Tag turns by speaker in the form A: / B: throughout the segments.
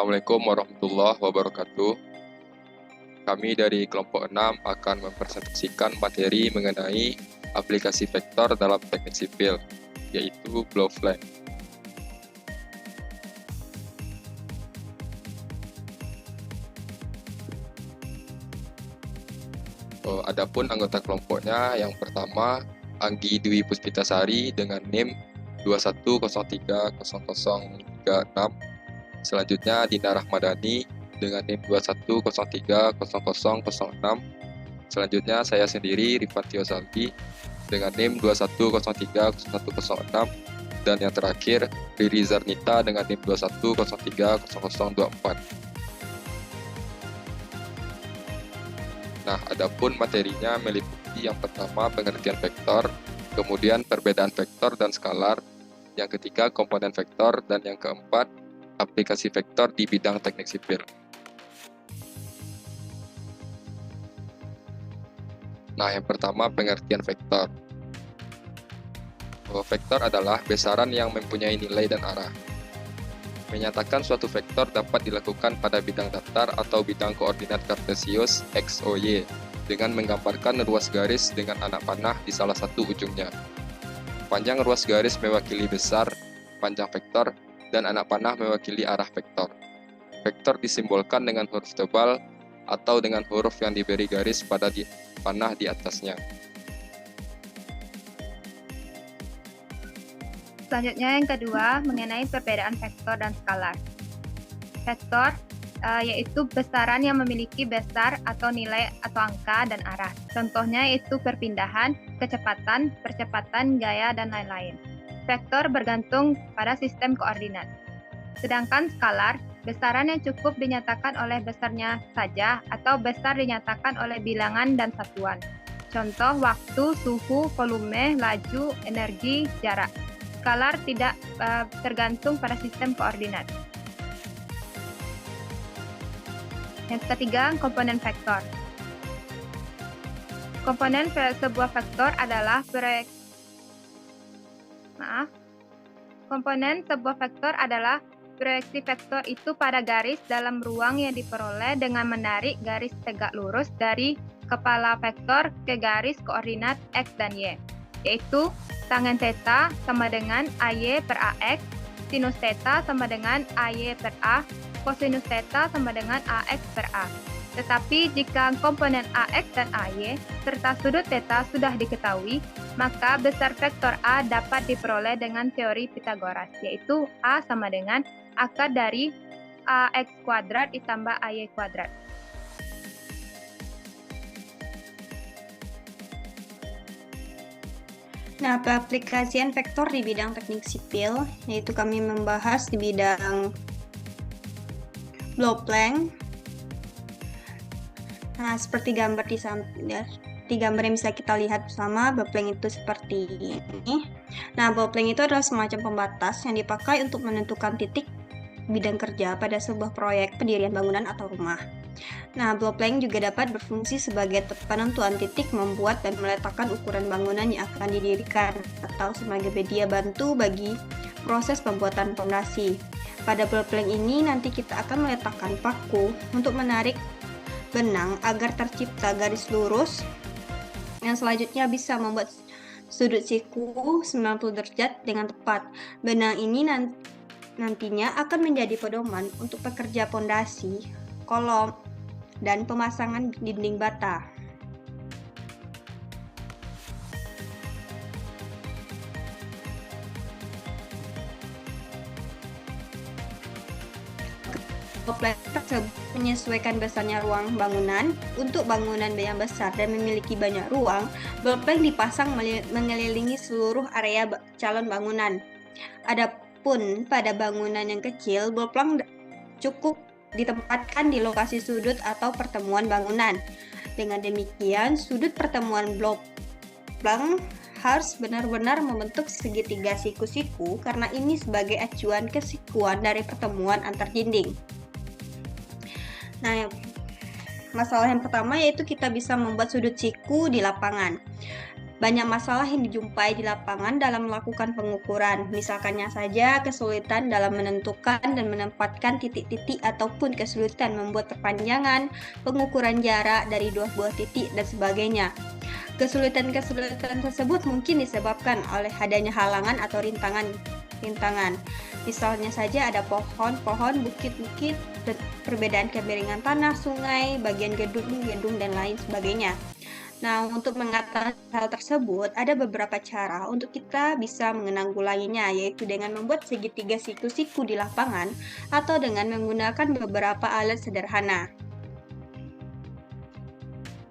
A: Assalamualaikum warahmatullahi wabarakatuh. Kami dari kelompok 6 akan mempresentasikan materi mengenai aplikasi vektor dalam teknik sipil, yaitu Blowflang. Adapun anggota kelompoknya, yang pertama Anggi Dwi Puspitasari dengan NIM 21030036. Selanjutnya Dina Rahmadani dengan NIM 21030006. Selanjutnya saya sendiri Rifat Zaldi dengan NIM 21030106. Dan yang terakhir Riri Zarnita dengan NIM 21030024. Nah, adapun materinya meliputi yang pertama pengertian vektor, kemudian perbedaan vektor dan skalar, yang ketiga komponen vektor, dan yang keempat aplikasi vektor di bidang teknik sipil. Nah, yang pertama pengertian vektor. Vektor adalah besaran yang mempunyai nilai dan arah. Menyatakan suatu vektor dapat dilakukan pada bidang datar atau bidang koordinat kartesius x, o, y dengan menggambarkan ruas garis dengan anak panah di salah satu ujungnya. Panjang ruas garis mewakili besar panjang vektor dan anak panah mewakili arah vektor. Vektor disimbolkan dengan huruf tebal atau dengan huruf yang diberi garis pada panah di atasnya.
B: Selanjutnya yang kedua mengenai perbedaan vektor dan skalar. Vektor yaitu besaran yang memiliki besar atau nilai atau angka dan arah. Contohnya yaitu perpindahan, kecepatan, percepatan, gaya, dan lain-lain. Vektor bergantung pada sistem koordinat. Sedangkan skalar, besaran yang cukup dinyatakan oleh besarnya saja atau besar dinyatakan oleh bilangan dan satuan. Contoh waktu, suhu, volume, laju, energi, jarak. Skalar tidak tergantung pada sistem koordinat. Yang ketiga, komponen vektor. Komponen sebuah vektor adalah proyeksi vektor itu pada garis dalam ruang yang diperoleh dengan menarik garis tegak lurus dari kepala vektor ke garis koordinat x dan y, yaitu tangen theta sama dengan AY per AX, sinus theta sama dengan AY per A, kosinus theta sama dengan AX per A. Tetapi jika komponen AX dan AY serta sudut theta sudah diketahui, maka besar vektor A dapat diperoleh dengan teori Pitagoras, yaitu A sama dengan akar dari AX kuadrat ditambah AY kuadrat.
C: Nah, peaplikasian vektor di bidang teknik sipil, yaitu kami membahas di bidang Blowflang. Nah, seperti gambar di gambar yang bisa kita lihat bersama, Blowflang itu seperti ini. Nah, Blowflang itu adalah semacam pembatas yang dipakai untuk menentukan titik bidang kerja pada sebuah proyek pendirian bangunan atau rumah. Nah, Blowflang juga dapat berfungsi sebagai penentuan titik, membuat dan meletakkan ukuran bangunan yang akan didirikan, atau sebagai media bantu bagi proses pembuatan fondasi. Pada Blowflang ini nanti kita akan meletakkan paku untuk menarik benang agar tercipta garis lurus yang selanjutnya bisa membuat sudut siku 90 derajat dengan tepat. Benang ini nantinya akan menjadi pedoman untuk pekerja fondasi, kolom, dan pemasangan dinding bata. Blowflang tersebut menyesuaikan besarnya ruang bangunan. Untuk bangunan yang besar dan memiliki banyak ruang, Blowflang dipasang mengelilingi seluruh area calon bangunan. Adapun pada bangunan yang kecil, Blowflang cukup ditempatkan di lokasi sudut atau pertemuan bangunan. Dengan demikian, sudut pertemuan Blowflang harus benar-benar membentuk segitiga siku-siku karena ini sebagai acuan kesikuan dari pertemuan antar dinding. Nah, masalah yang pertama yaitu kita bisa membuat sudut siku di lapangan. Banyak masalah yang dijumpai di lapangan dalam melakukan pengukuran, misalkannya saja kesulitan dalam menentukan dan menempatkan titik-titik ataupun kesulitan membuat perpanjangan, pengukuran jarak dari dua buah titik, dan sebagainya. Kesulitan-kesulitan tersebut mungkin disebabkan oleh adanya halangan atau rintangan. Misalnya saja ada pohon-pohon, bukit-bukit, dan perbedaan kemiringan tanah, sungai, bagian gedung, dan lain sebagainya. Nah, untuk mengatasi hal tersebut, ada beberapa cara untuk kita bisa menanggulanginya, yaitu dengan membuat segitiga siku-siku di lapangan atau dengan menggunakan beberapa alat sederhana.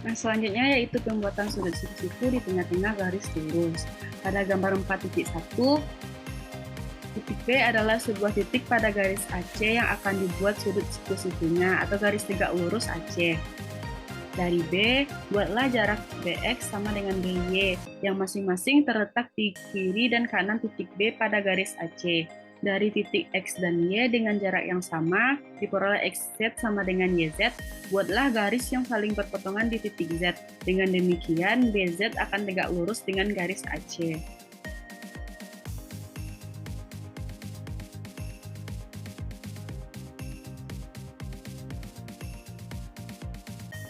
D: Nah, selanjutnya yaitu pembuatan sudut siku-siku di tengah-tengah garis lurus. Pada gambar 4.1, titik B adalah sebuah titik pada garis AC yang akan dibuat sudut siku-sikunya atau garis tegak lurus AC. Dari B, buatlah jarak BX sama dengan BY, yang masing-masing terletak di kiri dan kanan titik B pada garis AC. Dari titik X dan Y dengan jarak yang sama, diperoleh XZ sama dengan YZ, buatlah garis yang saling berpotongan di titik Z. Dengan demikian, BZ akan tegak lurus dengan garis AC.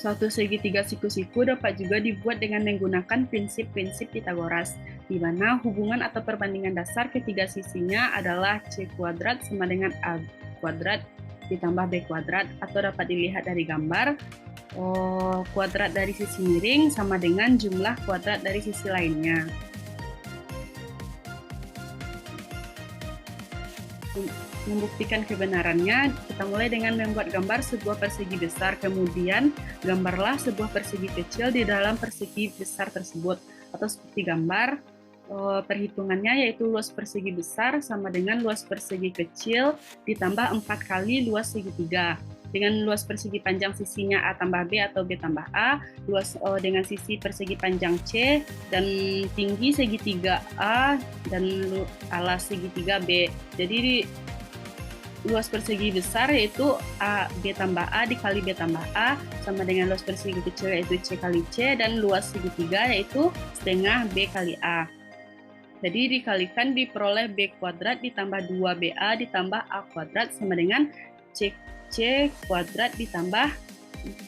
D: Suatu segitiga siku-siku dapat juga dibuat dengan menggunakan prinsip-prinsip Pythagoras, di mana hubungan atau perbandingan dasar ketiga sisinya adalah C kuadrat sama dengan A kuadrat ditambah B kuadrat, atau dapat dilihat dari gambar, kuadrat dari sisi miring sama dengan jumlah kuadrat dari sisi lainnya. Membuktikan kebenarannya, kita mulai dengan membuat gambar sebuah persegi besar, kemudian gambarlah sebuah persegi kecil di dalam persegi besar tersebut, atau seperti gambar, perhitungannya yaitu luas persegi besar sama dengan luas persegi kecil ditambah 4 kali luas segitiga. Dengan luas persegi panjang sisinya A tambah B atau B tambah A, luas dengan sisi persegi panjang C, dan tinggi segitiga A dan alas segitiga B. Jadi luas persegi besar yaitu A B tambah A dikali B tambah A sama dengan luas persegi kecil yaitu C kali C, dan luas segitiga yaitu setengah B kali A. Jadi dikalikan diperoleh B kuadrat ditambah 2BA ditambah A kuadrat sama dengan C kuadrat ditambah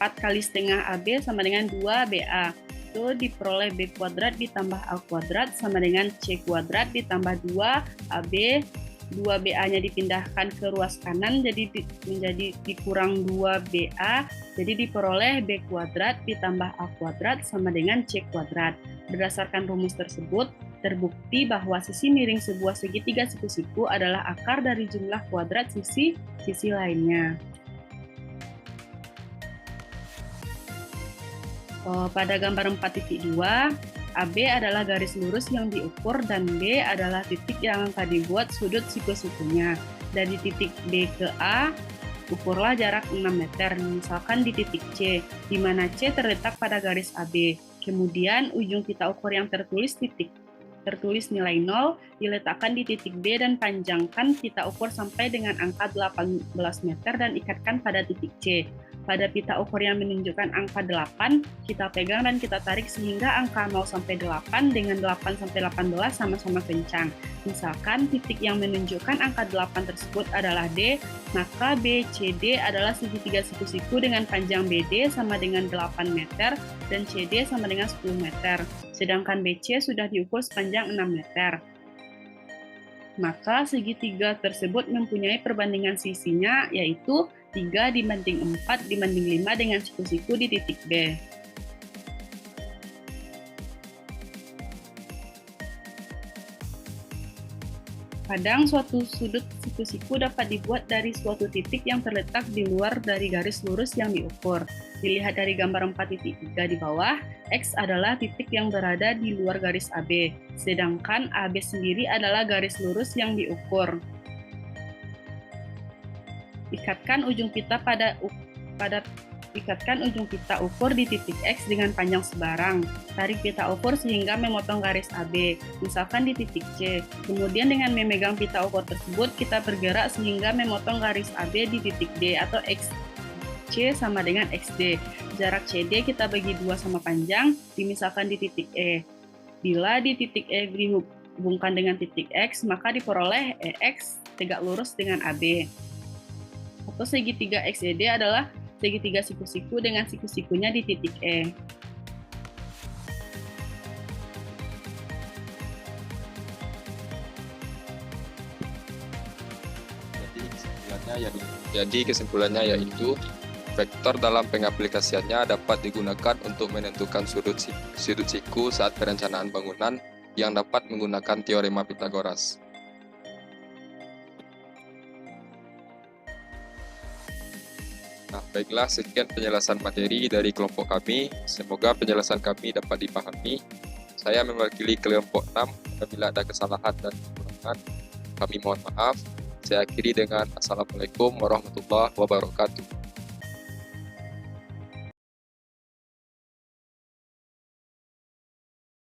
D: 4 kali setengah AB sama dengan 2BA. Itu diperoleh B kuadrat ditambah A kuadrat sama dengan C kuadrat ditambah 2AB. 2BA-nya dipindahkan ke ruas kanan jadi menjadi dikurang 2BA, jadi diperoleh B kuadrat ditambah A kuadrat sama dengan C kuadrat. Berdasarkan rumus tersebut, terbukti bahwa sisi miring sebuah segitiga siku-siku adalah akar dari jumlah kuadrat sisi lainnya. Pada gambar 4.2, AB adalah garis lurus yang diukur dan B adalah titik yang akan dibuat sudut siku-sikunya. Dari titik B ke A, ukurlah jarak 6 meter, misalkan di titik C, di mana C terletak pada garis AB. Kemudian ujung pita ukur yang tertulis nilai 0 diletakkan di titik B dan panjangkan pita ukur sampai dengan angka 18 meter dan ikatkan pada titik C. Pada pita ukur yang menunjukkan angka 8, kita pegang dan kita tarik sehingga angka 0 sampai 8 dengan 8 sampai 18 sama-sama kencang. Misalkan titik yang menunjukkan angka 8 tersebut adalah D, maka BCD adalah segitiga siku-siku dengan panjang BD sama dengan 8 meter dan CD sama dengan 10 meter. Sedangkan BC sudah diukur sepanjang 6 meter. Maka segitiga tersebut mempunyai perbandingan sisinya yaitu 3:4:5 dengan siku-siku di titik B. Kadang suatu sudut siku-siku dapat dibuat dari suatu titik yang terletak di luar dari garis lurus yang diukur. Dilihat dari gambar 4.3 di bawah, X adalah titik yang berada di luar garis AB, sedangkan AB sendiri adalah garis lurus yang diukur. Ikatkan ujung pita ukur di titik X dengan panjang sebarang. Tarik pita ukur sehingga memotong garis AB, misalkan di titik C. Kemudian dengan memegang pita ukur tersebut, kita bergerak sehingga memotong garis AB di titik D atau XC sama dengan XD. Jarak CD kita bagi 2 sama panjang, dimisalkan di titik E. Bila di titik E dihubungkan dengan titik X, maka diperoleh EX tegak lurus dengan AB. Atau segitiga XED adalah segitiga siku-siku dengan siku-sikunya di titik E.
A: Jadi kesimpulannya yaitu vektor dalam pengaplikasiannya dapat digunakan untuk menentukan sudut siku saat perencanaan bangunan yang dapat menggunakan teorema Pythagoras. Nah, baiklah, sekian penjelasan materi dari kelompok kami. Semoga penjelasan kami dapat dipahami. Saya mewakili kelompok 6. Apabila ada kesalahan dan kekurangan, kami mohon maaf. Saya akhiri dengan Assalamualaikum warahmatullahi wabarakatuh.